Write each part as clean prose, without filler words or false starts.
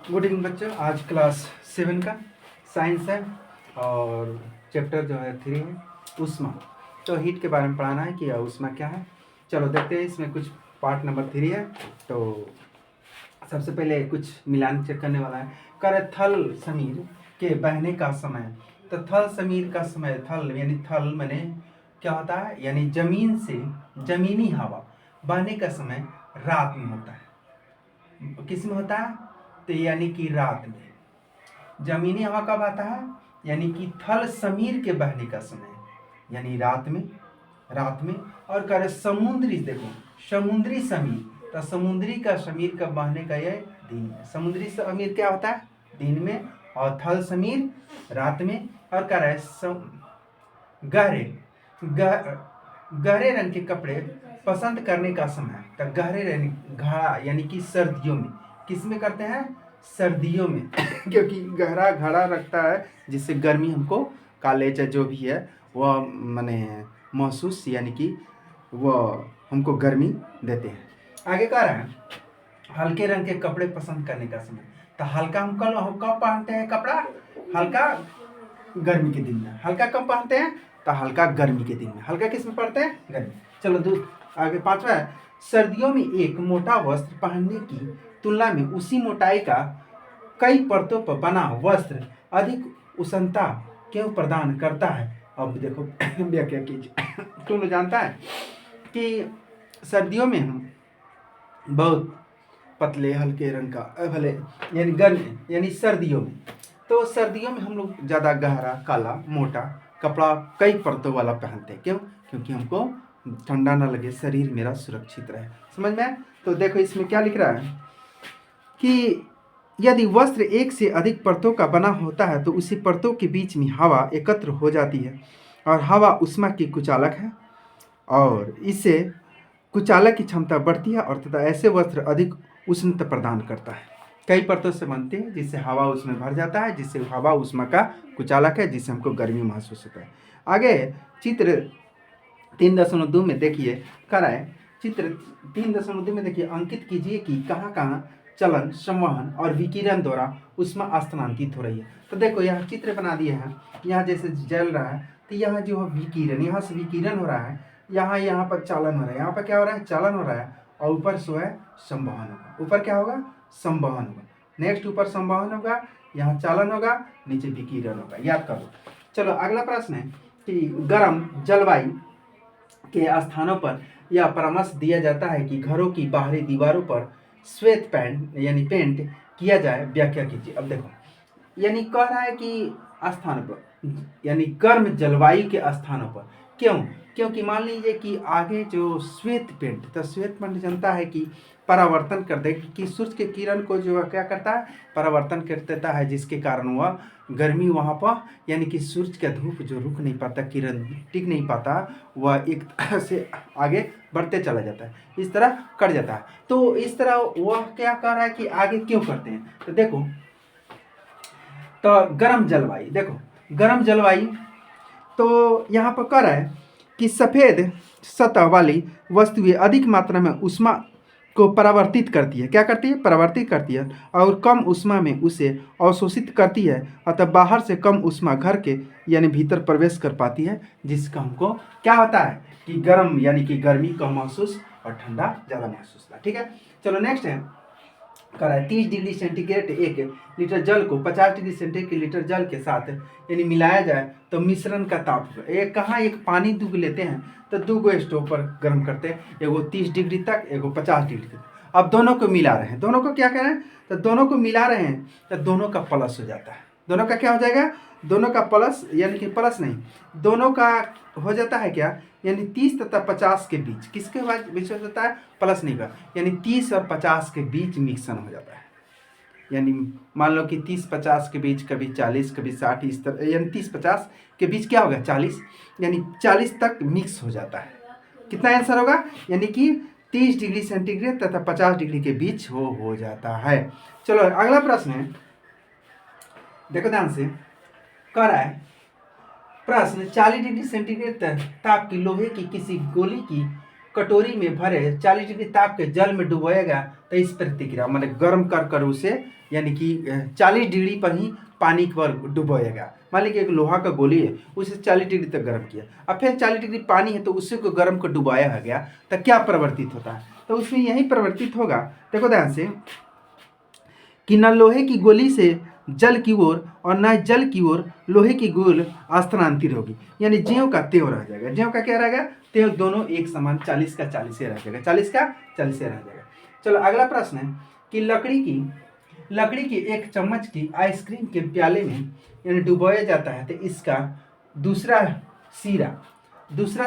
Good evening बच्चों। आज class 7 का साइंस है और चैप्टर जो है 3 है ऊष्मा। तो हीट के बारे में पढ़ाना है कि ऊष्मा क्या है। चलो देखते हैं, इसमें कुछ पार्ट नंबर 3 है। तो सबसे पहले कुछ मिलान चेक करने वाला है। कर थल समीर के बहने का समय। तो थल समीर का समय, थल यानी थल मैंने क्या होता है, यानी जमीन से जमीनी हवा बहने का समय रात में होता है। किस में होता है? तो यानी कि रात में। जमीनी हवा कब आता है? यानी कि थल समीर के बहने का समय, यानी रात में। रात में। और कह रहे समुद्री, देखो समुद्री समीर, तो समुद्री का समीर का बहने का ये दिन में। समुद्री समीर क्या होता है? दिन में। और थल समीर रात में। और कह रहे गहरे गहरे रंग के कपड़े पसंद करने का समय। तो गहरे रंग घड़ा यानी कि सर्दियों में। किस में करते हैं? सर्दियों में क्योंकि गहरा घड़ा रखता है जिससे गर्मी हमको कॉलेज जो भी है वह माने महसूस, यानी कि वह हमको गर्मी देते हैं। आगे कह रहे हैं हल्के रंग के कपड़े पसंद करने का समय। तो हल्का हम कब पहनते हैं कपड़ा? हल्का गर्मी के दिन में। हल्का कब पहनते हैं? तो हल्का गर्मी के दिन में। हल्का किस में पड़ते हैं? गर्मी। चलो आगे पांचवा है सर्दियों में एक मोटा वस्त्र पहनने की तुलना में उसी मोटाई का कई परतों पर बना वस्त्र अधिक उष्णता क्यों प्रदान करता है? अब देखो व्याख्या कीजिए। तुम जानता है कि सर्दियों में हम बहुत पतले हल्के रंग का भले यानी गर्मी यानी सर्दियों में, तो सर्दियों में हम लोग ज़्यादा गहरा काला मोटा कपड़ा कई परतों वाला पहनते हैं। क्यों? क्योंकि हमको ठंडा ना लगे, शरीर मेरा सुरक्षित रहे। समझ में? तो देखो इसमें क्या लिख रहा है कि यदि वस्त्र एक से अधिक परतों का बना होता है तो उसी परतों के बीच में हवा एकत्र हो जाती है और हवा ऊष्मा की कुचालक है और इससे कुचालक की क्षमता बढ़ती है और तथा ऐसे वस्त्र अधिक उष्णता प्रदान करता है। कई परतों से बनते हैं जिससे हवा उसमें भर जाता है, जिससे हवा उष्मा का कुचालक है, जिससे हमको गर्मी महसूस होता है। आगे चित्र 3.2 में देखिए कराए। चित्र 3.2 में देखिए अंकित कीजिए कि कहाँ कहाँ चलन संवहन और विकिरण द्वारा उष्मा स्थानांतरित हो रही है। तो देखो यहाँ चित्र बना दिए हैं। यहाँ जैसे जल रहा है तो यहाँ जो है विकिरण, यहाँ से विकिरण हो रहा है, यहाँ पर चालन हो रहा है, यहाँ पर क्या हो रहा है? चालन हो रहा है और ऊपर जो है संवहन होगा। ऊपर क्या होगा? संवहन होगा। नेक्स्ट ऊपर संवहन होगा, यहाँ चालन होगा, नीचे विकिरण होगा। याद करो। चलो अगला प्रश्न है कि गर्म जलवायु के स्थानों पर यह परामर्श दिया जाता है कि घरों की बाहरी दीवारों पर श्वेत पेंट यानी पेंट किया जाए। व्याख्या कीजिए। अब देखो यानी कह रहा है कि स्थान पर यानी गर्म जलवायु के स्थानों पर। क्यों? क्योंकि मान लीजिए कि आगे जो श्वेत पेंट, तो श्वेत पेंट जनता है कि परावर्तन कर दे कि सूर्य के किरण को जो क्या करता है? परावर्तन कर देता है, जिसके कारण वह गर्मी वहाँ पर यानी कि सूर्य का धूप जो रुक नहीं पाता, किरण टिक नहीं पाता, वह एक तरह से आगे बढ़ते चला जाता है, इस तरह कट जाता है। तो इस तरह वह क्या कर रहा है कि आगे क्यों करते हैं? तो देखो तो गर्म जलवायु, देखो गर्म जलवायु तो यहाँ पर कह रहा है कि सफ़ेद सतह वाली वस्तुएं अधिक मात्रा में ऊष्मा को परावर्तित करती है। क्या करती है? परावर्तित करती है और कम ऊष्मा में उसे अवशोषित करती है। अतः बाहर से कम ऊष्मा घर के यानी भीतर प्रवेश कर पाती है, जिसका हमको क्या होता है कि गर्म यानी कि गर्मी कम महसूस और ठंडा ज़्यादा महसूस होता है। ठीक है। चलो नेक्स्ट है कह रहा है 30 डिग्री सेंटीग्रेड एक लीटर जल को 50 डिग्री सेंटीग्रेड लीटर जल के साथ यानी मिलाया जाए तो मिश्रण का ताप एक कहाँ, एक पानी दूध लेते हैं तो 2 स्टोव पर गर्म करते हैं, एगो 30 डिग्री तक, एगो 50 डिग्री तक। अब दोनों को मिला रहे हैं, दोनों को क्या कर रहे हैं? तो दोनों को मिला रहे हैं तो दोनों का प्लस हो जाता है। दोनों का क्या हो जाएगा? दोनों का प्लस, यानी कि प्लस नहीं, दोनों का हो जाता है क्या? यानी 30 तथा 50 के बीच, किसके बीच हो जाता है? प्लस नहीं का, यानी 30 और 50 के बीच मिक्सन हो जाता है। यानी मान लो कि 30-50 के बीच, कभी 40, कभी 60, इस तरह, यानी 30-50 के बीच क्या होगा? 40, यानी 40 तक मिक्स हो जाता है। कितना आंसर होगा? यानी कि 30 डिग्री सेंटीग्रेड तथा 50 डिग्री के बीच हो जाता है। चलो अगला प्रश्न है, देखो ध्यान से। कह रहा है प्रश्न 40 डिग्री सेंटीग्रेड ताप की लोहे की किसी गोली की कटोरी में भरे 40 डिग्री ताप के जल में डुबोया गया तो इस प्रतिक्रिया मैंने गर्म कर कर उसे यानी कि 40 डिग्री पर ही पानी पर डुबोया गया। मान लीजिए एक लोहा का गोली है, उसे 40 डिग्री तक गर्म किया, अब फिर 40 डिग्री पानी है तो उसी को गर्म कर डुबाया गया, तो क्या परिवर्तित होता है? तो उसमें यही परिवर्तित होगा, देखो ध्यान से, कि न लोहे की गोली से जल की ओर और न जल की ओर लोहे की गोल स्थानांतरित होगी, यानी ज्यों का त्यों रह जाएगा। ज्यों का क्या रहेगा? त्यों, दोनों एक समान 40 का 40 रह जाएगा, 40 का 40 रह जाएगा। चलो अगला प्रश्न है कि लकड़ी की एक चम्मच की आइसक्रीम के प्याले में यानी डुबोया जाता है, तो इसका दूसरा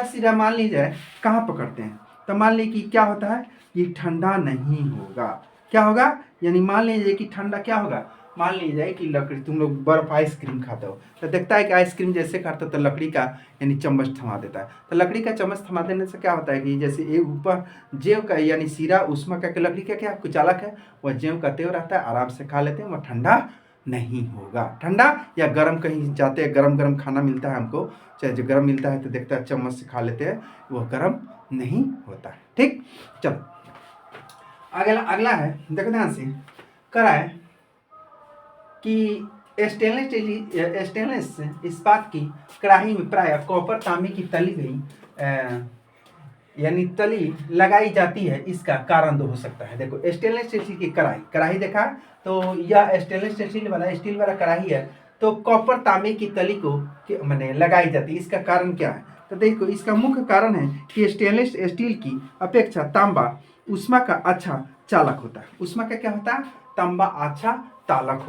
सिरा मान लीजिए कहाँ पकड़ते हैं, तो मान लीजिए कि क्या होता है, ये ठंडा नहीं होगा। क्या होगा? यानी मान लीजिए कि ठंडा क्या होगा, मान लीजिए कि लकड़ी, तुम लोग बर्फ आइसक्रीम खाते हो तो देखता है कि आइसक्रीम जैसे खाते हो तो लकड़ी का यानी चम्मच थमा देता है, तो लकड़ी का चम्मच थमा देने से क्या होता है कि जैसे ये ऊपर जेव का यानी सिरा उसमें क्या लकड़ी का क्या कुचालक है, वह जेव का तेव रहता है, आराम से खा लेते हैं, वह ठंडा नहीं होगा। ठंडा या गर्म कहीं जाते हैं, गरम खाना मिलता है हमको, चाहे जो गर्म मिलता है तो देखता है चम्मच से खा लेते हैं, वह गर्म नहीं होता है। ठीक, चलो अगला है, देखो ध्यान से, कराए कि स्टेनलेस इस्पात की कढ़ाई में प्राय कॉपर तांबे की तली गई यानी तली लगाई जाती है, इसका कारण दो हो सकता है। देखो स्टेनलेस स्टील की कढ़ाई देखा, तो यह स्टेनलेस स्टील वाला कढ़ाई है, तो कॉपर तांबे की तली को मैंने लगाई जाती है, इसका कारण क्या है? तो देखो इसका मुख्य कारण है कि स्टेनलेस स्टील की अपेक्षा तांबा ऊष्मा का अच्छा चालक होता है। ऊष्मा का क्या होता है? तांबा अच्छा चालक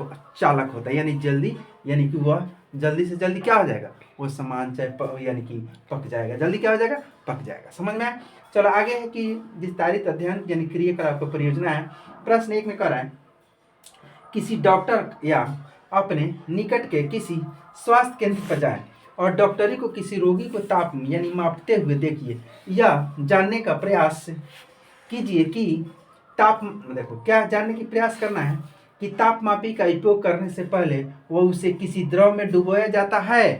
होता है, यानी जल्दी, यानी कि वह जल्दी से जल्दी क्या हो जाएगा, वो सामान चाहे यानी कि पक जाएगा, जल्दी क्या हो जाएगा, पक जाएगा। समझ में आया? चलो आगे है कि विस्तारित अध्ययन यानी क्रियाकलाप का परियोजना है। प्रश्न 1 में कह रहा है, किसी डॉक्टर या अपने निकट के किसी स्वास्थ्य केंद्र पर जाए और डॉक्टरी को किसी रोगी को ताप यानी मापते हुए देखिए, या जानने का प्रयास कीजिए कि देखो क्या जानने की प्रयास करना है कि तापमापी का उपयोग करने से पहले वह उसे किसी द्रव में डुबोया जाता है,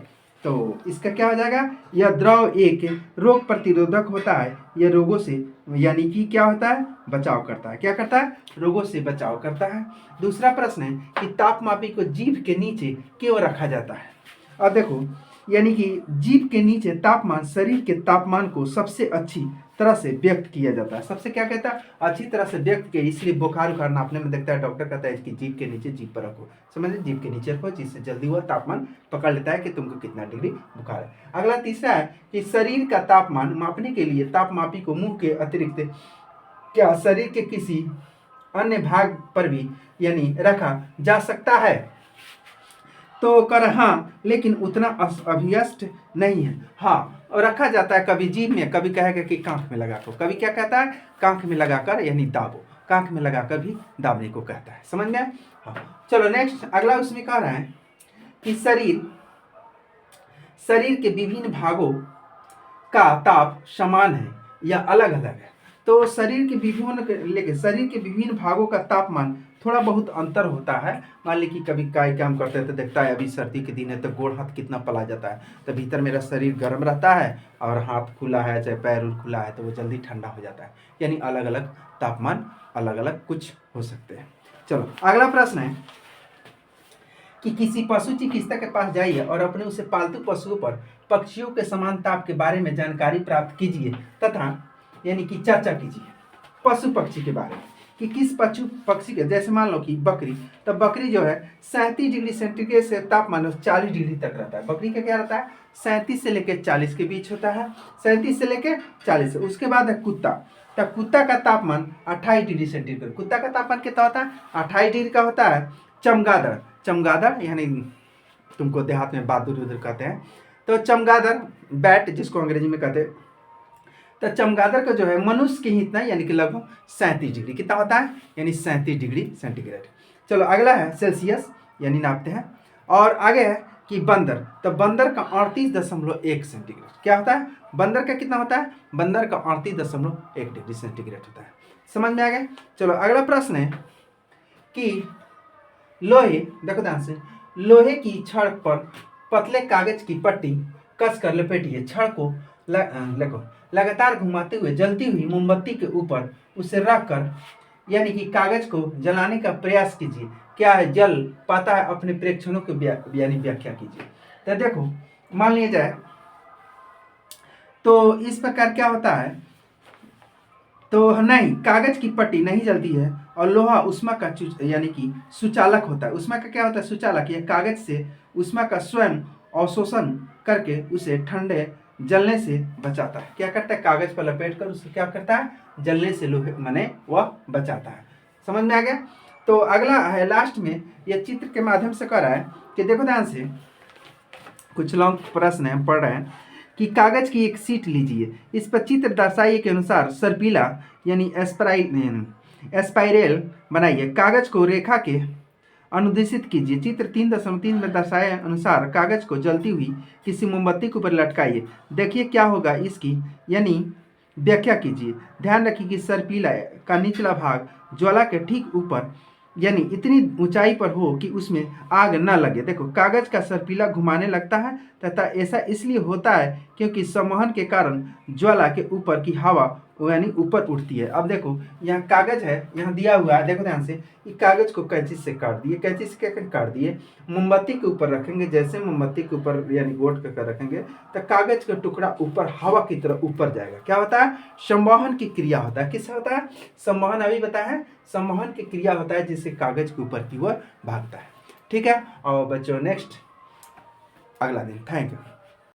तो इसका क्या हो जाएगा, यह द्रव एक रोग प्रतिरोधक होता है, यह रोगों से यानी कि क्या होता है, बचाव करता है। क्या करता है? रोगों से बचाव करता है। दूसरा प्रश्न है कि तापमापी को जीभ के नीचे क्यों रखा जाता है? अब देखो, यानी कि जीभ के नीचे तापमान शरीर के तापमान को सबसे अच्छी तरह से व्यक्त किया जाता है। सबसे क्या कहता है? अच्छी तरह से व्यक्त किया, इसलिए बुखार उखार नापने में देखता है डॉक्टर कहता है कि जीभ के नीचे जीभ पर रखो, समझे, जीभ के नीचे रखो, जिससे जल्दी वह तापमान पकड़ लेता है कि तुमको कितना डिग्री बुखार है। अगला तीसरा है कि शरीर का तापमान मापने के लिए तापमापी को मुंह के अतिरिक्त क्या शरीर के किसी अन्य भाग पर भी यानी रखा जा सकता है? तो कर हाँ, लेकिन उतना अभ्यस्त नहीं है। हाँ, और रखा जाता है कभी जीभ में, कभी कहेगा कि कांख में लगाकर, कभी क्या कहता है, कांख में लगाकर यानी दाबो, कांख में लगाकर भी दाबने को कहता है। समझ में? हाँ, चलो नेक्स्ट अगला उसमें कह रहा है कि शरीर के विभिन्न भागों का ताप समान है या अलग अलग है। तो शरीर के विभिन्न भागों का तापमान थोड़ा बहुत अंतर होता है। मान ली कि कभी काय काम करते हैं तो देखता है अभी सर्दी के दिन है तो गोड़ हाथ कितना पला जाता है, तो भीतर मेरा शरीर गर्म रहता है और हाथ खुला है चाहे पैर खुला है तो वो जल्दी ठंडा हो जाता है, यानी अलग अलग तापमान अलग अलग कुछ हो सकते हैं। चलो अगला प्रश्न है कि किसी पशु चिकित्सक के पास जाइए और अपने उसे पालतू पशुओं पर पक्षियों के समान ताप के बारे में जानकारी प्राप्त कीजिए तथा यानी कि चर्चा कीजिए पशु पक्षी के बारे में कि किस पक्षी के, जैसे मान लो कि बकरी, तो बकरी जो है 37 डिग्री सेंटीग्रेड से तापमान 40 डिग्री तक रहता है। बकरी का क्या रहता है? 37 से लेकर 40 के बीच होता है, 37 से लेकर 40। उसके बाद है कुत्ता, तो कुत्ता का तापमान 28 डिग्री सेंटीग्रेड। कुत्ता का तापमान कितना होता है? 28 डिग्री का होता है। चमगादड़ यानी तुमको देहात में बहादुर उधर कहते हैं, तो चमगादड़ बैट जिसको अंग्रेजी में कहते हैं, तो चमगादड़ का जो है मनुष्य के ही इतना यानी कि लगभग 37 डिग्री कितना होता है, यानी 37 डिग्री सेंटीग्रेड। चलो अगला है सेल्सियस यानी नापते हैं। और आगे है कि बंदर, तो बंदर का 38.1 सेंटीग्रेड क्या होता है? बंदर का कितना होता है? बंदर का 38.1 डिग्री सेंटीग्रेड होता है। समझ में आ गया? चलो अगला प्रश्न है कि लोहे, देखो ध्यान से, लोहे की छड़ पर पतले कागज की पट्टी कसकर लपेटिए, छड़ को लगातार घुमाते हुए जलती हुई मोमबत्ती के ऊपर उसे रखकर यानी कि कागज को जलाने का प्रयास कीजिए। क्या है, जल पाता है, अपने प्रेक्षणों को यानी व्याख्या कीजिए। तो देखो, मान लिया जाए तो इस प्रकार क्या होता है, तो नहीं, कागज की पट्टी नहीं जलती है और लोहा उष्मा का यानी कि सुचालक होता है। उष्मा का क्या होता है, सुचालक। यह कागज से उष्मा का स्वयं अवशोषण करके उसे ठंडे जलने से बचाता है। क्या करता है, कागज पर लपेट कर उसे क्या करता है, जलने से लोहे माने वह बचाता है। समझ में आ गया। तो अगला है लास्ट में, यह चित्र के माध्यम से कर रहा है कि देखो ध्यान से, कुछ लॉन्ग प्रश्न है, हम पढ़ रहे हैं कि कागज की एक शीट लीजिए, इस पर चित्र दर्शाइए के अनुसार सर्पिला यानी एस्पाइरल बनाइए, कागज को रेखा के अनुदेशित कीजिए। चित्र 3.3 में दर्शाए अनुसार कागज को जलती हुई किसी मोमबत्ती के ऊपर लटकाइए। देखिए क्या होगा इसकी यानी व्याख्या कीजिए। ध्यान रखिए कि सर्पिला का निचला भाग ज्वाला के ठीक ऊपर यानी इतनी ऊंचाई पर हो कि उसमें आग न लगे। देखो, कागज का सर्पिला घुमाने लगता है तथा ऐसा इसलिए होता है क्योंकि संवहन के कारण ज्वाला के ऊपर की हवा यानी ऊपर उठती है। अब देखो, यहाँ कागज है, यहाँ दिया हुआ है, देखो ध्यान से, कि कागज को कैंची से काट दिए। कैंची से क्या काट दिए, मोमबत्ती के ऊपर रखेंगे, जैसे मोमबत्ती के ऊपर यानी गोट कर रखेंगे तो कागज का टुकड़ा ऊपर हवा की तरफ ऊपर जाएगा। क्या होता है, संवहन की क्रिया होता है। किससे होता है, संवहन, अभी बताया है, संवहन की क्रिया होता है जिससे कागज के ऊपर की ओर भागता है। ठीक है, और बच्चों नेक्स्ट अगला दिन। Thank you.